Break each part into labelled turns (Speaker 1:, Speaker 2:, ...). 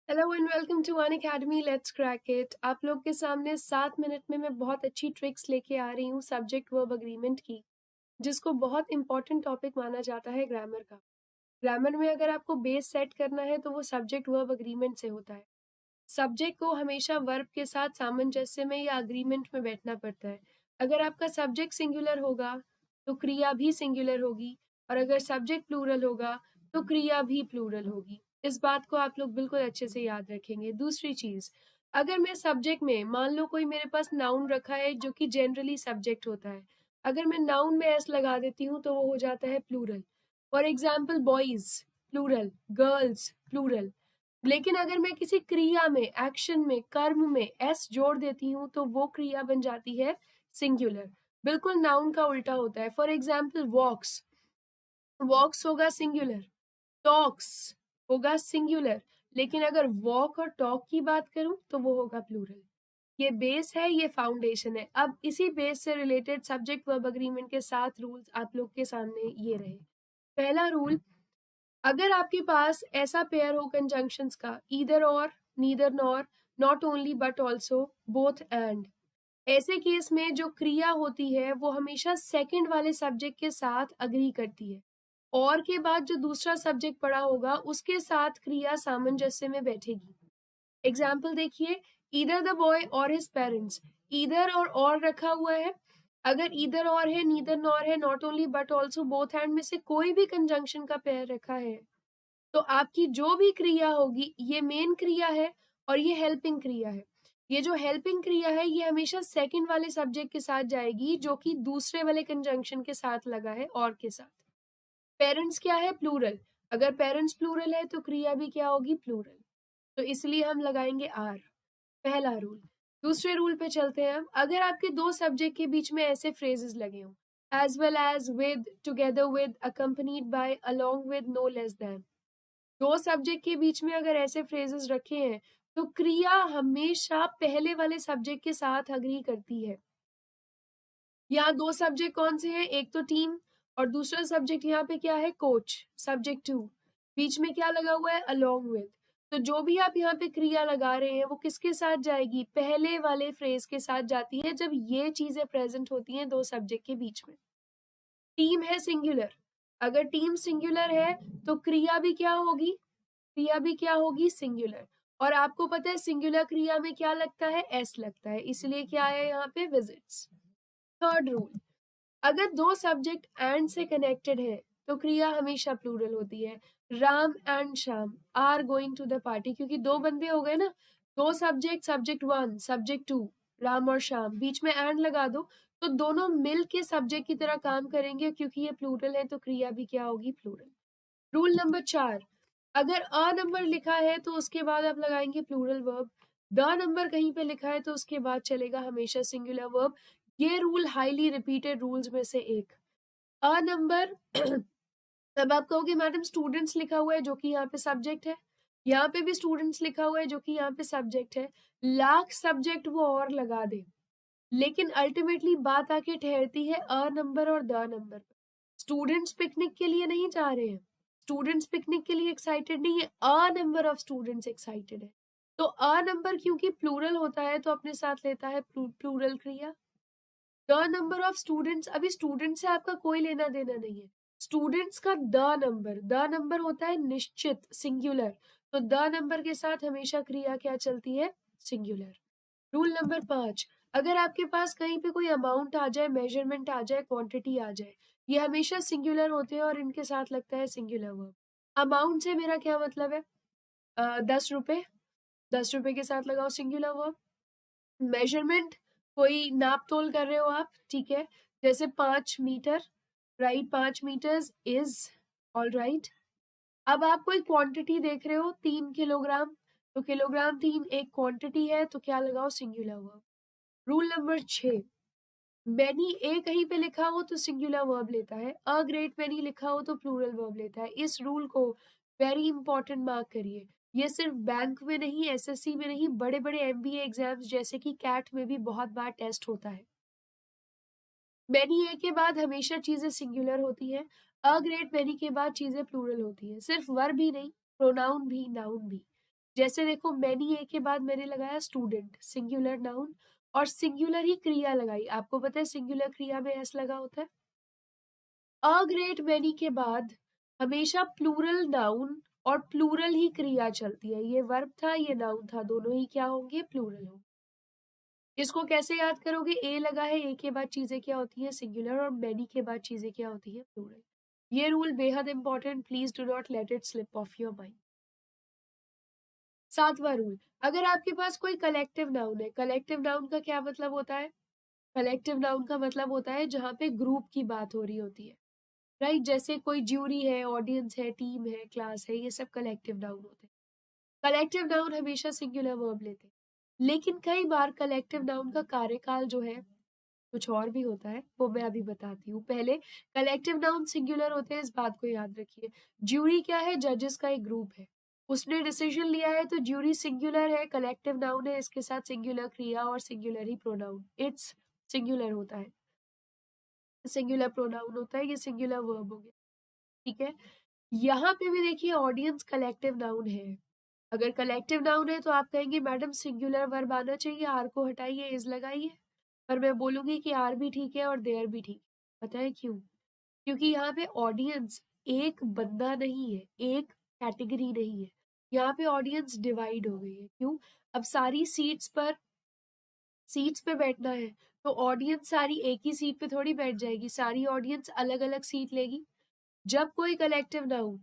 Speaker 1: Hello and welcome to one academy let's crack it. आप लोग के सामने 7 मिनट में मैं बहुत अच्छी ट्रिक्स लेके आ रही हूँ सब्जेक्ट वर्ब अग्रीमेंट की, जिसको बहुत इंपॉर्टेंट टॉपिक माना जाता है ग्रामर का। ग्रामर में अगर आपको बेस सेट करना है तो वो सब्जेक्ट वर्ब अग्रीमेंट से होता है। सब्जेक्ट को हमेशा वर्ब के साथ सामंजस्य में या अग्रीमेंट में बैठना पड़ता है। अगर आपका सब्जेक्ट सिंगुलर होगा तो क्रिया भी सिंगुलर होगी, और अगर सब्जेक्ट प्लूरल होगा तो क्रिया भी प्लूरल होगी। इस बात को आप लोग बिल्कुल अच्छे से याद रखेंगे। दूसरी चीज, अगर मैं सब्जेक्ट में मान लो कोई मेरे पास नाउन रखा है जो कि जनरली सब्जेक्ट होता है, अगर मैं नाउन में एस लगा देती हूँ तो वो हो जाता है plural. For example boys plural, girls plural. लेकिन अगर मैं किसी क्रिया में, एक्शन में, कर्म में एस जोड़ देती हूँ तो वो क्रिया बन जाती है सिंगुलर। बिल्कुल नाउन का उल्टा होता है। फॉर एग्जाम्पल वॉक्स, वॉक्स होगा सिंगुलर, टॉक्स होगा सिंगुलर। लेकिन अगर वॉक और टॉक की बात करूं तो वो होगा प्लूरल। ये बेस है, ये फाउंडेशन है। अब इसी बेस से रिलेटेड सब्जेक्ट वर्ब अग्रीमेंट के 7 रूल्स आप लोग के सामने ये रहे। पहला रूल, अगर आपके पास ऐसा पेयर हो कंजंक्शंस का, ईदर और, neither nor, not only but also, both and, ऐसे केस में जो क्रिया होती है वो हमेशा सेकंड वाले सब्जेक्ट के साथ अग्री करती है, और के बाद जो दूसरा सब्जेक्ट पड़ा होगा उसके साथ क्रिया सामंजस्य में बैठेगी। एग्जाम्पल देखिए, ईदर द बॉय और हिज पेरेंट्स। ईदर और रखा हुआ है। अगर ईदर और है, नीदर नॉर है, not only but also, both and में से कोई भी कंजंक्शन का पेयर रखा है तो आपकी जो भी क्रिया होगी, ये मेन क्रिया है और ये हेल्पिंग क्रिया है। ये जो हेल्पिंग क्रिया है ये हमेशा सेकंड वाले सब्जेक्ट के साथ जाएगी जो कि दूसरे वाले कंजंक्शन के साथ लगा है, और के साथ। पेरेंट्स क्या है? प्लूरल। अगर पेरेंट्स प्लूरल है तो क्रिया भी क्या होगी? प्लूरल। तो इसलिए हम लगाएंगे आर, पहला रूल। दूसरे रूल पे चलते हैं हम। अगर आपके दो सब्जेक्ट के बीच में ऐसे फ्रेजेस लगे हों, as well as, with, together with, accompanied by, along with, no less than, दो सब्जेक्ट के बीच में अगर ऐसे फ्रेजेस रखे हैं तो क्रिया हमेशा पहले वाले सब्जेक्ट के साथ अग्री करती है। यहाँ दो सब्जेक्ट कौन से हैं? एक तो टीम, और दूसरा सब्जेक्ट यहाँ पे क्या है? Coach, subject to. बीच में क्या लगा हुआ है? Along with. तो जो भी आप यहाँ पे क्रिया लगा रहे हैं वो किसके साथ जाएगी? पहले वाले फ्रेज के साथ जाती है जब ये चीजें प्रेजेंट होती हैं दो सब्जेक्ट के बीच में। टीम है सिंगुलर, अगर टीम सिंगुलर है तो क्रिया भी क्या होगी? क्रिया भी क्या होगी? सिंगुलर। और आपको पता है सिंगुलर क्रिया में क्या लगता है? एस लगता है, इसलिए क्या है यहाँ पे? विजिट्स। थर्ड रूल, अगर दो सब्जेक्ट एंड से कनेक्टेड है तो क्रिया हमेशा प्लूरल होती है। Ram and Shyam are going to the party, क्योंकि दो बंदे हो गए ना, दो subject, subject one, subject two, Ram और श्याम, बीच में एंड लगा दो तो दोनों मिल के सब्जेक्ट की तरह काम करेंगे। क्योंकि ये प्लूरल है तो क्रिया भी क्या होगी? प्लूरल। रूल नंबर 4, अगर अ नंबर लिखा है तो उसके बाद आप लगाएंगे प्लूरल वर्ब। द नंबर कहीं पे लिखा है तो उसके बाद चलेगा हमेशा सिंगुलर वर्ब। ये रूल हाईली रिपीटेड रूल्स में से एक। अ नंबर तब आप कहोगे मैडम स्टूडेंट्स लिखा हुआ है जो कि यहाँ पे सब्जेक्ट है, यहाँ पे भी स्टूडेंट्स लिखा हुआ है जो कि यहाँ पे सब्जेक्ट है, लाख सब्जेक्ट वो और लगा दे, लेकिन अल्टीमेटली बात आके ठहरती है अ नंबर और द नंबर पर। स्टूडेंट्स पिकनिक के लिए नहीं जा रहे हैं, स्टूडेंट्स पिकनिक के लिए एक्साइटेड नहीं है, a number of students excited है। तो अ नंबर क्योंकि प्लूरल होता है तो अपने साथ लेता है प्लूरल क्रिया। द नंबर ऑफ स्टूडेंट्स, अभी स्टूडेंट से आपका कोई लेना देना नहीं है, स्टूडेंट्स का द नंबर होता है निश्चित, सिंगुलर। तो द नंबर के साथ हमेशा क्रिया क्या चलती है? सिंगुलर। रूल नंबर 5, अगर आपके पास कहीं पे कोई अमाउंट आ जाए, मेजरमेंट आ जाए, क्वांटिटी आ जाए, ये हमेशा सिंगुलर होते हैं और इनके साथ लगता है सिंगुलर वर्ब। अमाउंट से मेरा क्या मतलब है? 10 रुपए, 10 रुपए के साथ लगाओ सिंगुलर वर्ब। मेजरमेंट, कोई नाप तोल कर रहे हो आप, ठीक है, जैसे 5 meter, right, 5 meters is, all right. अब आप कोई क्वांटिटी देख रहे हो, 3 किलोग्राम, तो किलोग्राम 3 एक क्वांटिटी है तो क्या लगाओ? Singular verb. Rule number 6, many a कहीं पे लिखा हो तो सिंगुलर वर्ब लेता है, अ ग्रेट मैनी लिखा हो तो प्लूरल वर्ब लेता है। इस रूल को वेरी इंपॉर्टेंट मार्क करिए। ये सिर्फ बैंक में नहीं, एसएससी में नहीं, बड़े बड़े एमबीए एग्जाम्स जैसे कि कैट में भी बहुत बार टेस्ट होता है। मैनी ए के बाद हमेशा चीजें सिंगुलर होती हैं, अ ग्रेट मैनी के बाद चीजें प्लूरल होती हैं। सिर्फ वर्ब ही नहीं, प्रोनाउन भी, नाउन भी। जैसे देखो मैनी ए के बाद मैंने लगाया स्टूडेंट, सिंगुलर नाउन, और सिंगुलर ही क्रिया लगाई। आपको पता है सिंगुलर क्रिया में एस लगा होता है। अ ग्रेट मैनी के बाद हमेशा प्लूरल नाउन और प्लूरल ही क्रिया चलती है। ये वर्ब था, ये नाउन था, दोनों ही क्या होंगे? प्लूरल होंगे। इसको कैसे याद करोगे? ए लगा है, ए के बाद चीजें क्या होती हैं? सिंगुलर, और मैनी के बाद चीजें क्या होती हैं? प्लूरल। ये रूल बेहद important, please do not let it slip off your mind. 7वां रूल, अगर आपके पास कोई कलेक्टिव नाउन है, कलेक्टिव नाउन का क्या मतलब होता है? कलेक्टिव नाउन का मतलब होता है जहाँ पे ग्रुप की बात हो रही होती है, राइट? जैसे कोई ज्यूरी है, ऑडियंस है, टीम है, क्लास है, ये सब कलेक्टिव नाउन होते हैं। कलेक्टिव नाउन हमेशा सिंगुलर वर्ब लेते हैं, लेकिन कई बार कलेक्टिव नाउन का कार्यकाल जो है कुछ और भी होता है, वो मैं अभी बताती हूँ। पहले कलेक्टिव नाउन सिंगुलर होते हैं, इस बात को याद रखिए। ज्यूरी क्या है? जजेस का एक ग्रुप है, उसने डिसीजन लिया है, तो ज्यूरी सिंगुलर है, कलेक्टिव नाउन है, इसके साथ सिंगुलर क्रिया और singular he pronoun, it's singular होता है, सिंगुलर प्रोनाउन होता है, ये सिंगुलर वर्ब हो गया, ठीक है? यहाँ पे भी देखिए ऑडियंस कलेक्टिव नाउन है। अगर कलेक्टिव नाउन है तो आप कहेंगे मैडम सिंगुलर वर्ब आना चाहिए, आर को हटाइए, इज लगाइए। पर मैं बोलूंगी कि आर भी ठीक है और देयर भी ठीक है। पता है क्यों? क्योंकि यहाँ पे ऑडियंस एक बंदा नहीं है, एक कैटेगरी नहीं है। यहाँ पे ऑडियंस डिवाइड हो गई है। क्यों? अब सारी सीट्स पे बैठना है, तो ऑडियंस सारी एक ही सीट पे थोड़ी बैठ जाएगी, सारी ऑडियंस अलग अलग सीट लेगी। जब कोई कलेक्टिव नाउन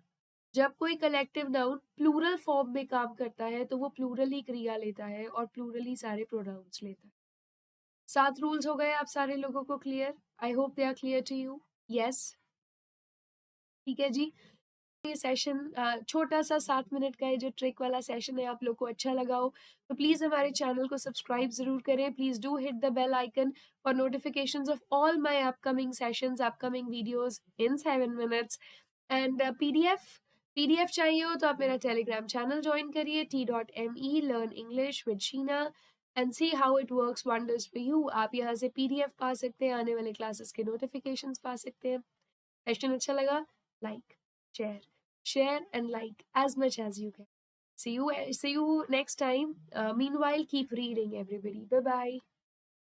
Speaker 1: जब कोई कलेक्टिव नाउन प्लूरल फॉर्म में काम करता है, तो वो प्लूरल ही क्रिया लेता है और प्लूरल ही सारे प्रोनाउंस लेता है। 7 रूल्स हो गए आप सारे लोगों को clear? I hope they are clear to you. Yes, ठीक है जी। ये सेशन छोटा सा 7 मिनट का है, जो ट्रिक वाला सेशन है, आप लोग को अच्छा लगा हो तो प्लीज हमारे चैनल को सब्सक्राइब जरूर करें। Please do hit the bell icon for notifications of all my upcoming sessions, upcoming videos in 7 minutes. And PDF चाहिए हो तो आप मेरा टेलीग्राम चैनल ज्वाइन करिए, t.me learn English with Sheena, and see how it works wonders for you. आप यहाँ से PDF पा सकते हैं, आने वाले क्लासेस के नोटिफिकेशंस पा सकते हैं। सेशन अच्छा लगा? Like, share and like as much as you can. See you next time. Meanwhile, keep reading, everybody. Bye bye.